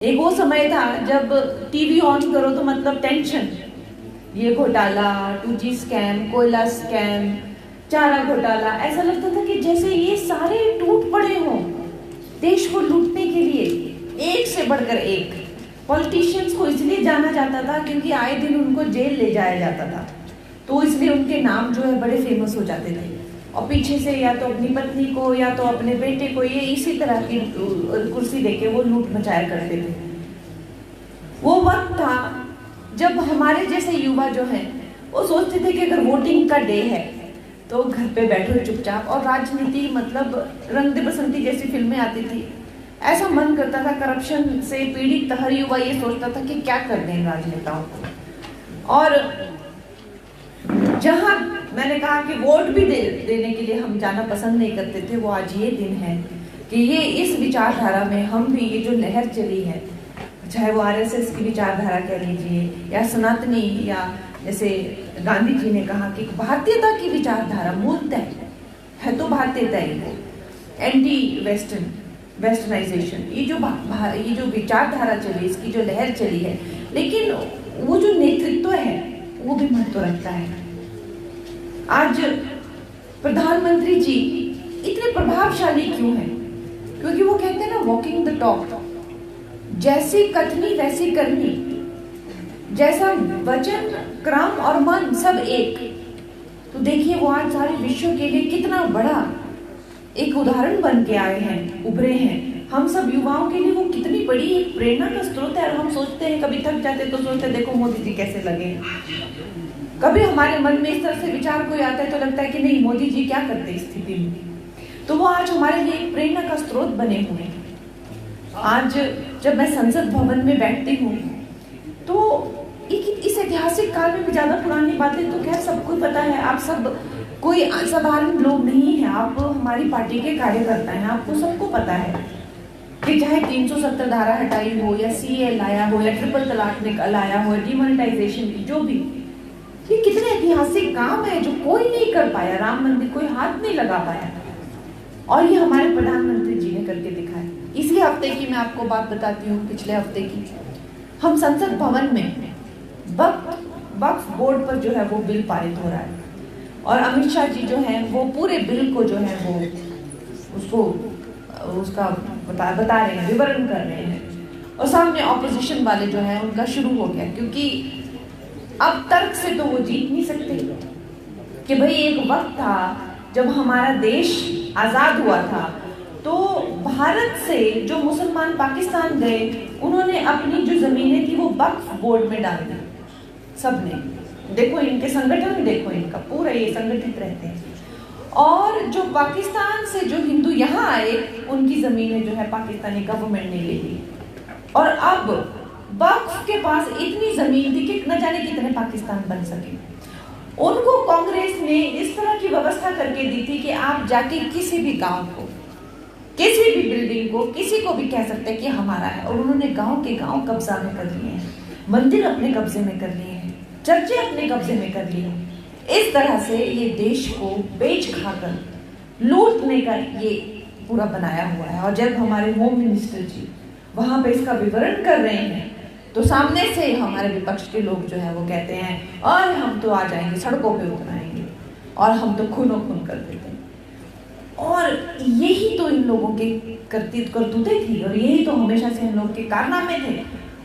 एक वो समय था जब टीवी ऑन करो तो मतलब टेंशन, ये घोटाला, 2G स्कैम, कोयला स्कैम, चारा घोटाला। ऐसा लगता था कि जैसे ये सारे टूट पड़े हों देश को लूटने के लिए, एक से बढ़कर एक। पॉलिटिशियंस को इसलिए जाना जाता था क्योंकि आए दिन उनको जेल ले जाया जाता था, तो इसलिए उनके नाम जो है बड़े फेमस हो जाते थे। और पीछे से या तो अपनी पत्नी को या तो अपने बेटे को ये इसी तरह की कुर्सी देके वो लूट मचाया करते थे। वो वक्त था जब हमारे जैसे युवा जो हैं वो सोचते थे कि अगर वोटिंग का डे है तो घर पे बैठो चुपचाप, और राजनीति मतलब रंग दे बसंती जैसी फिल्में आती थी। ऐसा मन करता था, करप्शन से पीड़ित हर युवा ये सोचता था कि क्या कर दें राजनेताओं को। और जहां मैंने कहा कि वोट भी देने के लिए हम जाना पसंद नहीं करते थे, वो आज ये दिन है कि ये इस विचारधारा में हम भी, ये जो लहर चली है, चाहे वो आरएसएस की विचारधारा कह लीजिए या सनातनी, या जैसे गांधी जी ने कहा कि भारतीयता की विचारधारा मूलतः है तो भारतीयता ही, वो एंटी वेस्टर्नाइजेशन, ये जो विचारधारा चली, इसकी जो लहर चली है, लेकिन वो जो नेतृत्व है वो भी महत्व रखता है। आज प्रधानमंत्री जी इतने प्रभावशाली क्यों हैं? क्योंकि वो कहते हैं ना, वॉकिंग द टॉक, जैसी कथनी वैसी करनी, जैसा वचन क्रम और मन सब एक। तो देखिए वो आज सारे विश्व के लिए कितना बड़ा एक उदाहरण बन के आए हैं, उभरे हैं। हम सब युवाओं के लिए वो कितनी बड़ी एक प्रेरणा का स्रोत है। और हम सोचते हैं, कभी थक जाते तो सोचते हैं देखो मोदी जी कैसे लगे। कभी हमारे मन में इस तरह से विचार कोई आता है तो लगता है कि नहीं, मोदी जी क्या करते इस स्थिति में। तो वो आज हमारे लिए एक प्रेरणा का स्रोत बने हुए हैं। आज जब मैं संसद भवन में बैठती हूँ तो इस ऐतिहासिक काल में भी ज्यादा पुरानी बातें तो खैर सबको पता है। आप सब कोई असाधारण लोग नहीं है, आप हमारी पार्टी के कार्यकर्ता हैं। आपको सबको पता है कि चाहे 370 धारा हटाई हो या CA लाया हो या ट्रिपल तलाक लाया हो, डिमोनेटाइजेशन की, जो भी, ये कितने ऐतिहासिक काम है जो कोई नहीं कर पाया। राम मंदिर कोई हाथ नहीं लगा पाया, और ये हमारे प्रधानमंत्री जी ने करके दिखाया। इसी हफ्ते की मैं आपको बात बताती हूँ, पिछले हफ्ते की। हम संसद भवन में वक्फ बोर्ड पर जो है वो बिल पारित हो रहा है, और अमित शाह जी जो हैं वो पूरे बिल को जो है वो उसका बता रहे हैं, विवरण कर रहे हैं। और सामने ऑपोजिशन वाले जो है उनका शुरू हो गया, क्योंकि अब तर्क से तो वो जीत नहीं सकते कि भाई एक वक्त था जब हमारा देश आजाद हुआ था, तो भारत से जो मुसलमान पाकिस्तान गए, उन्होंने अपनी जो जमीनें थी वो वक्फ बोर्ड में डाल दी सबने। देखो इनके संगठन, देखो इनका पूरा ये संगठित रहते हैं। और जो पाकिस्तान से जो हिंदू यहाँ आए, उनकी जमीनें जो है पाकिस्तानी गवर्नमेंट ने ले ली। और अब वक्फ के पास इतनी जमीन थी कि न जाने कितने पाकिस्तान बन सके। उनको कांग्रेस ने इस तरह की व्यवस्था करके दी थी कि आप जाके किसी भी गांव को, किसी भी बिल्डिंग को, किसी को भी कह सकते हैं कि हमारा है। और उन्होंने गांव के गांव कब्जा में कर लिए हैं, मंदिर अपने कब्जे में कर लिए हैं, चर्चे अपने कब्जे में कर लिए हैं। इस तरह से ये देश को बेच खाकर लूटने का ये पूरा बनाया हुआ है। और जब हमारे होम मिनिस्टर जी वहां पे इसका विवरण कर रहे हैं तो सामने से हमारे विपक्ष के लोग जो है वो कहते हैं, और हम तो आ जाएंगे, सड़कों पे उतर आएंगे, और हम तो खूनो खून कर देते हैं। और यही तो इन लोगों के करतूतें थी, और यही तो हमेशा से इन लोगों के कारनामे थे।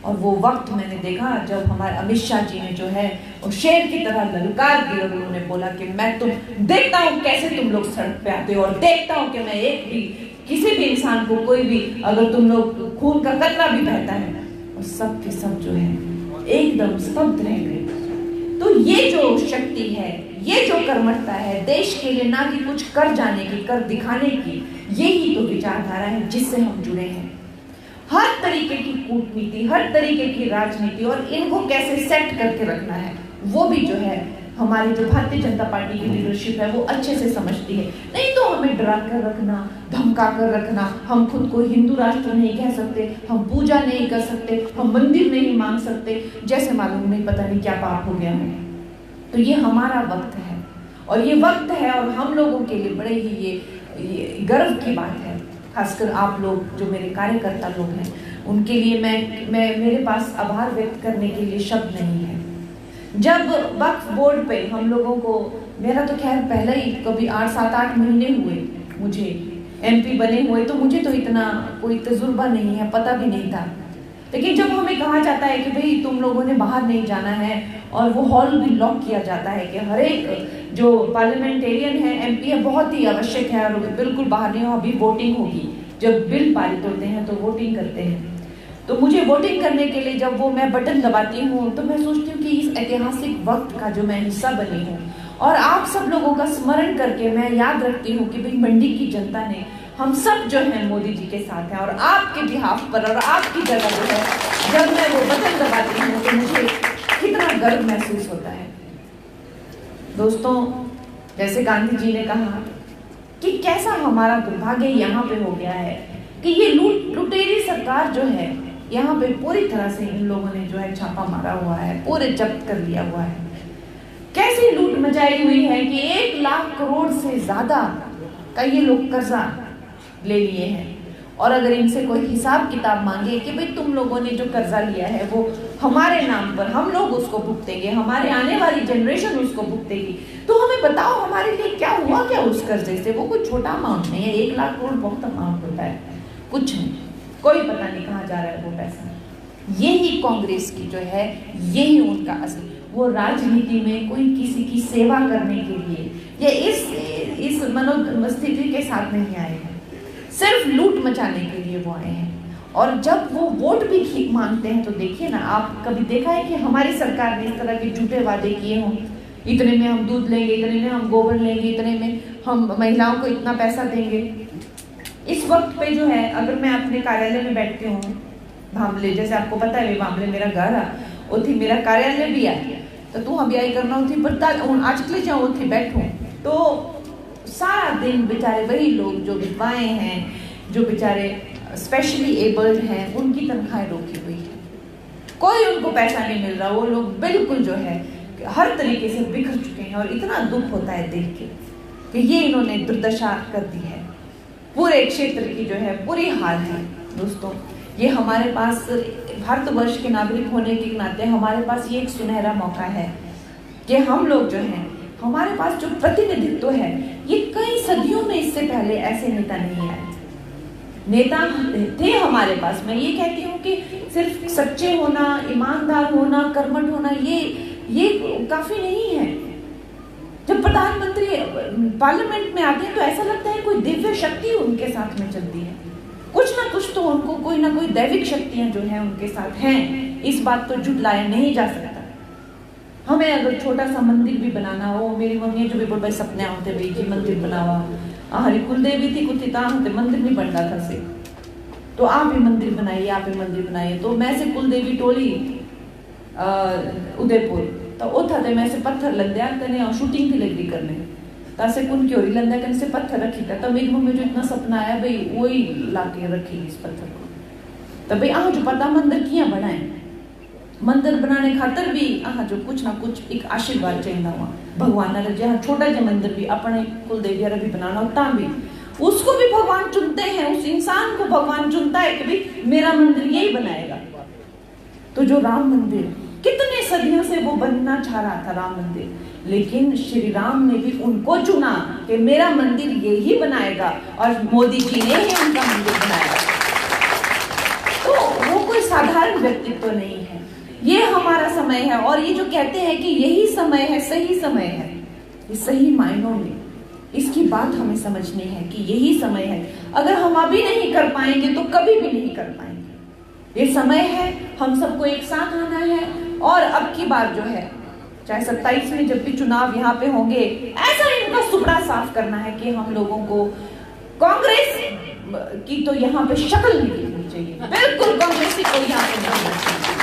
और वो वक्त मैंने देखा जब हमारे अमित शाह जी ने जो है वो शेर की तरह ललकार दी, और उन्होंने बोला कि मैं देखता हूँ कैसे तुम लोग सड़क पे आते हो, और देखता हूँ कि मैं एक भी किसी भी इंसान को, कोई भी, अगर तुम लोग खून का कतरा भी बहता है, और सब के सब जो है एकदम स्तब्ध रह गए। तो ये जो शक्ति है, ये जो कर्मठता है देश के लिए, ना कि कुछ कर जाने की, कर दिखाने की, यही तो विचारधारा है जिससे हम जुड़े हैं। हर तरीके की कूटनीति, हर तरीके की राजनीति, और इनको कैसे सेट करके रखना है, वो भी जो है हमारी जो भारतीय जनता पार्टी की लीडरशिप है वो अच्छे से समझती है। नहीं तो हमें डरा कर रखना, धमका कर रखना, हम खुद को हिंदू राष्ट्र नहीं कह सकते, हम पूजा नहीं कर सकते, हम मंदिर नहीं मांग सकते, जैसे मालूम नहीं पता नहीं क्या पाप हो गया है। तो ये हमारा वक्त है, और ये वक्त है, और हम लोगों के लिए बड़े ही ये गर्व की बात है, खासकर आप लोग जो मेरे कार्यकर्ता लोग हैं, उनके लिए मैं मेरे पास आभार व्यक्त करने के लिए शब्द नहीं है। जब वक्फ बोर्ड पे हम लोगों को, मेरा तो खैर पहले ही कभी 7-8 महीने हुए मुझे MP बने हुए, तो मुझे तो इतना कोई तजुर्बा नहीं है, पता भी नहीं था। लेकिन जब हमें कहा जाता है कि भाई तुम लोगों ने बाहर नहीं जाना है, और वो हॉल भी लॉक किया जाता है कि हर एक जो पार्लियामेंटेरियन है, MP है, बहुत ही आवश्यक है और बिल्कुल बाहर नहीं हो, अभी वोटिंग होगी, जब बिल पारित होते हैं तो वोटिंग करते हैं। तो मुझे वोटिंग करने के लिए जब वो मैं बटन दबाती हूँ तो मैं सोचती हूँ कि इस ऐतिहासिक वक्त का जो मैं हिस्सा बनी हूँ, और आप सब लोगों का स्मरण करके मैं याद रखती हूँ कि भाई मंडी की जनता ने, हम सब जो है मोदी जी के साथ हैं, और आपके बिहाफ पर और आपकी जगह जो है, जब मैं वो बटन दबाती हूँ तो मुझे कितना गर्व महसूस होता है। दोस्तों, जैसे गांधी जी ने कहा कि कैसा हमारा दुर्भाग्य यहाँ पे हो गया है कि ये लुटेरी सरकार जो है यहाँ पे पूरी तरह से इन लोगों ने जो है छापा मारा हुआ है, पूरे जब्त कर लिया हुआ है। कैसी लूट मचाई हुई है कि 1 लाख करोड़ से ज्यादा का ये लोग कर्जा ले लिए हैं, और अगर इनसे कोई हिसाब किताब मांगे कि भाई तुम लोगों ने जो कर्जा लिया है वो हमारे नाम पर, हम लोग उसको भुगतेंगे, हमारे आने वाली जनरेशन उसको भुगतेगी, तो हमें बताओ हमारे लिए क्या हुआ क्या उस कर्जे से। वो कोई छोटा अमाउंट नहीं है, 1 लाख करोड़ बहुत अमाउंट होता है, कुछ नहीं, कोई पता नहीं कहाँ जा रहा है वो पैसा। यही कांग्रेस की जो है, यही उनका असली, वो राजनीति में कोई किसी की सेवा करने के लिए या इस मनोस्थिति के साथ नहीं आए हैं, सिर्फ लूट मचाने के लिए वो आए हैं। और जब वो वोट भी मांगते हैं तो देखिए ना, आप कभी देखा है कि हमारी सरकार ने इस तरह के झूठे वादे किए हों, इतने में हम दूध लेंगे, इतने में हम गोबर लेंगे, इतने में हम महिलाओं को इतना पैसा देंगे। इस वक्त पे जो है, अगर मैं अपने कार्यालय में बैठती हूँ भांबले, जैसे आपको पता है भांबले मेरा घर है, उठी मेरा कार्यालय भी है, तो तू हम यही करना होती बता आज के लिए जाओ उठी बैठूं, तो सारा दिन बेचारे वही लोग जो विधवाएं हैं, जो बेचारे स्पेशली एबल्ड हैं, उनकी तनख्वाहें रोकी हुई है, कोई उनको पैसा नहीं मिल रहा, वो लोग बिल्कुल जो है हर तरीके से बिखर चुके हैं। और इतना दुख होता है देख के कि ये इन्होंने दुर्दशा कर दी है, पूरे क्षेत्र की जो है बुरी हाल है। दोस्तों, ये हमारे पास भारतवर्ष के नागरिक होने के नाते हमारे पास ये एक सुनहरा मौका है कि हम लोग जो हैं, हमारे पास जो प्रतिनिधित्व है, ये कई सदियों में इससे पहले ऐसे नेता नहीं आए। नेता थे हमारे पास, मैं ये कहती हूँ कि सिर्फ सच्चे होना, ईमानदार होना, कर्मठ होना ये काफी नहीं है। जब प्रधानमंत्री पार्लियामेंट में आते हैं तो ऐसा लगता है कोई दिव्य शक्ति उनके साथ में चलती है, कुछ ना कुछ तो उनको कोई ना कोई दैविक शक्तियां जो है उनके साथ हैं, इस बात को झुटलाया नहीं जा सकता। हमें अगर छोटा सा मंदिर भी बनाना हो, मेरी मम्मी जो भी बड़े सपने होते भाई जी मंदिर बनावा, हरी कुलदेवी थी कुछ होते मंदिर नहीं बन रहा था से, तो आप भी मंदिर बनाइए, आप भी मंदिर बनाइए। तो मैं से कुलदेवी टोली उदयपुर, तो उठा थे मैं से पत्थर लग दिया करने और शूटिंग थी लग रही करने, तासे कुन क्योरी लंदा करने से पत्थर रखी था। तब मेरी मम्मी जो इतना सपना आया भाई वही लाके रखी इस पत्थर को, तब भाई जो पता मंदिर किया बनाए, मंदिर बनाने खातर भी जो कुछ ना कुछ एक आशीर्वाद चाहिए हुआ भगवान ने, जहाँ छोटा जो मंदिर भी अपने कुलदेवी भी बनाना होता भी उसको भी भगवान चुनते हैं, उस इंसान को भगवान चुनता है कि भाई मेरा मंदिर यही बनाएगा। तो जो राम मंदिर कितने सदियों से वो बनना चाह रहा था राम मंदिर, लेकिन श्री राम ने भी उनको चुना कि मेरा मंदिर यही बनाएगा, और मोदी जी ने ही उनका मंदिर बनाया। तो वो कोई साधारण व्यक्तित्व नहीं है, ये हमारा समय है। और ये जो कहते हैं कि यही समय है, सही समय है, ये सही मायनों में इसकी बात हमें समझनी है कि यही समय है। अगर हम अभी नहीं कर पाएंगे तो कभी भी नहीं कर पाएंगे। ये समय है, हम सबको एक साथ आना है, और अब की बार जो है चाहे 27 में जब भी चुनाव यहाँ पे होंगे, ऐसा इनका सुपड़ा साफ करना है कि हम लोगों को कांग्रेस की तो यहाँ पे शक्ल नहीं दिखनी चाहिए, बिल्कुल कांग्रेस को यहाँ पे नहीं चाहिए।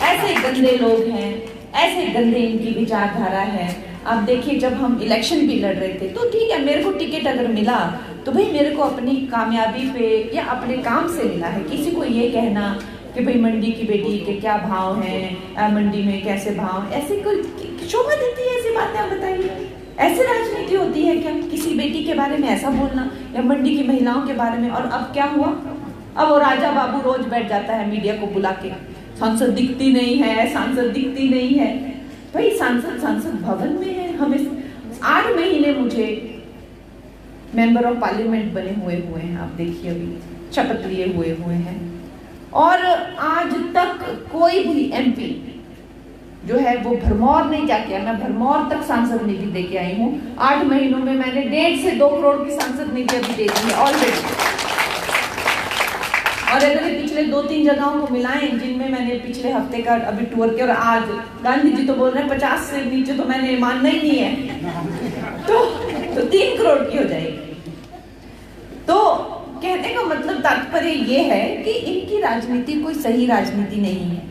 ऐसे गंदे लोग हैं, ऐसे गंदे इनकी विचारधारा है। आप देखिए जब हम इलेक्शन भी लड़ रहे थे तो ठीक है, मेरे को टिकट अगर मिला तो भाई मेरे को अपनी कामयाबी पे या अपने काम से मिला है। किसी को ये कहना कि भाई मंडी की बेटी के क्या भाव हैं, मंडी में कैसे भाव, ऐसे कोई शोभा देती है ऐसी बातें? आप बताइए, ऐसे राजनीति होती है क्या? किसी बेटी के बारे में ऐसा बोलना या मंडी की महिलाओं के बारे में। और अब क्या हुआ, अब वो राजा बाबू रोज बैठ जाता है मीडिया को बुला के, सांसद दिखती नहीं है, सांसद दिखती नहीं है। भाई सांसद भवन में है। हमें 8 महीने मुझे मेंबर ऑफ पार्लियामेंट बने हुए हैं, आप देखिए अभी शपथ लिए हुए हैं, और आज तक कोई भी एमपी जो है वो भरमौर नहीं जाके, मैं भरमौर तक सांसद निधि दे के आई हूँ। 8 महीनों में मैंने 1.5 से 2 करोड़ की सांसद निधि अभी दे दी है ऑलरेडी। और अगर ये पिछले 2-3 जगहों को मिलाएं जिनमें मैंने पिछले हफ्ते का अभी टूर किया, और आज गांधी जी तो बोल रहे हैं 50 से नीचे तो मैंने मानना ही नहीं है, तो 3 करोड़ की हो जाएगी। तो कहने का मतलब तात्पर्य ये है कि इनकी राजनीति कोई सही राजनीति नहीं है।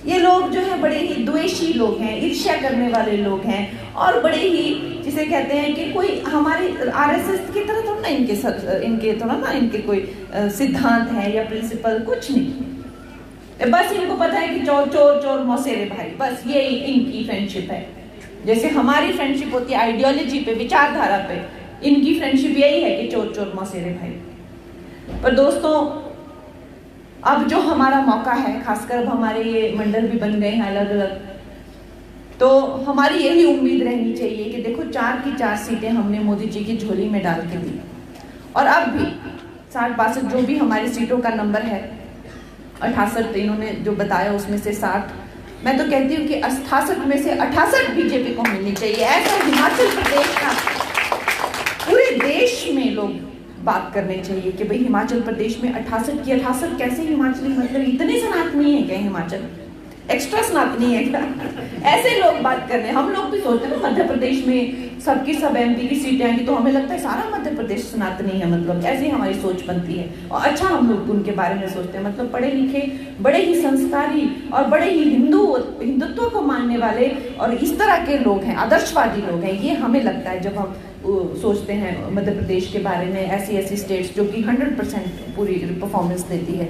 ये लोग जो है बड़े ही द्वेषी लोग हैं, ईर्ष्या करने वाले लोग हैं, और बड़े ही जिसे कहते हैं कि कोई हमारी आरएसएस की तरह थोड़ा ना इनके थोड़ा ना इनके कोई सिद्धांत है या प्रिंसिपल, कुछ नहीं। बस इनको पता है कि चोर चोर चोर मौसेरे भाई, बस ये इनकी फ्रेंडशिप है। जैसे हमारी फ्रेंडशिप होती है आइडियोलॉजी पे, विचारधारा पे, इनकी फ्रेंडशिप यही है कि चोर चोर मौसेरे भाई। पर दोस्तों, अब जो हमारा मौका है, खासकर अब हमारे ये मंडल भी बन गए हैं अलग अलग, तो हमारी यही उम्मीद रहनी चाहिए कि देखो 4 की 4 सीटें हमने मोदी जी की झोली में डाल के दी, और अब भी 60-62 जो भी हमारी सीटों का नंबर है, 68 इन्होंने जो बताया उसमें से 60, मैं तो कहती हूँ कि 68 में से 68 बीजेपी को मिलनी चाहिए। ऐसा हिमाचल प्रदेश का पूरे देश में लोग बात करने चाहिए कि भाई हिमाचल प्रदेश में 68 की 68 कैसे हिमाचली, मतलब इतने सनातनी है क्या हिमाचल, एक्स्ट्रा सनातनी है क्या? ऐसे लोग बात कर रहे हैं। हम लोग भी सोचते हैं मध्य प्रदेश में सबकी सब एमपी की सीटें आएंगी तो हमें लगता है सारा मध्य प्रदेश सनातनी है, मतलब ऐसी हमारी सोच बनती है। और अच्छा हम लोग उनके बारे में सोचते हैं, मतलब पढ़े लिखे, बड़े ही संस्कारी और बड़े ही हिंदुत्व को मानने वाले और इस तरह के लोग हैं, आदर्शवादी लोग हैं, ये हमें लगता है जब हम सोचते हैं मध्य प्रदेश के बारे में, ऐसी स्टेट्स जो कि 100% पूरी परफॉर्मेंस देती है।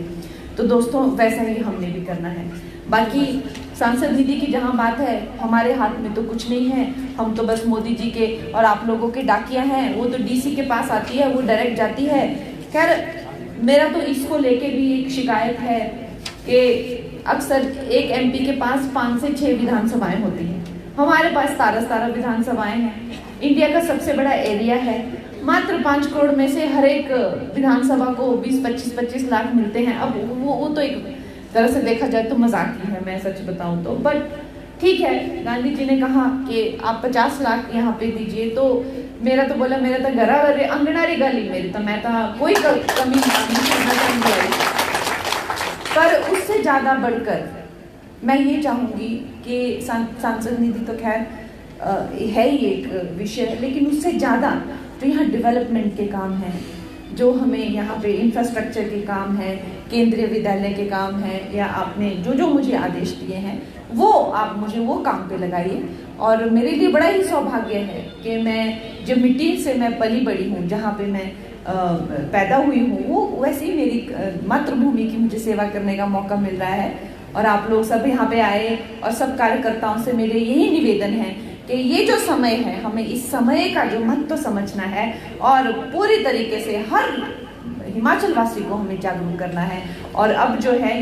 तो दोस्तों वैसा ही हमने भी करना है। बाकी सांसद निधि की जहां बात है, हमारे हाथ में तो कुछ नहीं है, हम तो बस मोदी जी के और आप लोगों के डाकिया हैं। वो तो डीसी के पास आती है, वो डायरेक्ट जाती है। खैर मेरा तो इसको लेके भी एक शिकायत है कि अक्सर एक एमपी के पास 5 से 6 विधानसभाएं होती हैं, हमारे पास 17 विधानसभाएं हैं। इंडिया का सबसे बड़ा एरिया है, मात्र 5 करोड़ में से हर एक विधानसभा को 20-25 लाख मिलते हैं। अब वो तो एक तरह से देखा जाए तो मजाक ही है, मैं सच बताऊं तो, बट ठीक है। गांधी जी ने कहा कि आप 50 लाख यहाँ पे दीजिए, तो मेरा तो बोला मेरा तो घरा अंगनारी गली मेरी तो, मैं तो कोई कमी नहीं करना चाहूंगी। पर उससे ज्यादा बढ़कर मैं ये चाहूंगी कि सांसद निधि तो खैर है ही एक विषय, लेकिन उससे ज्यादा जो यहाँ डेवलपमेंट के काम हैं, जो हमें यहाँ पे इंफ्रास्ट्रक्चर के काम है, केंद्रीय विद्यालय के काम है, या आपने जो मुझे आदेश दिए हैं वो आप मुझे वो काम पे लगाइए। और मेरे लिए बड़ा ही सौभाग्य है कि मैं जो मिट्टी से मैं पली बड़ी हूँ, जहाँ पे मैं पैदा हुई हूँ, वो वैसी मेरी मातृभूमि की मुझे सेवा करने का मौका मिल रहा है। और आप लोग सब यहाँ पे आए, और सब कार्यकर्ताओं से मेरे यही निवेदन है कि ये जो समय है, हमें इस समय का जो महत्व समझना है और पूरी तरीके से हर हिमाचल वासी को हमें जागरूक करना है। और अब जो है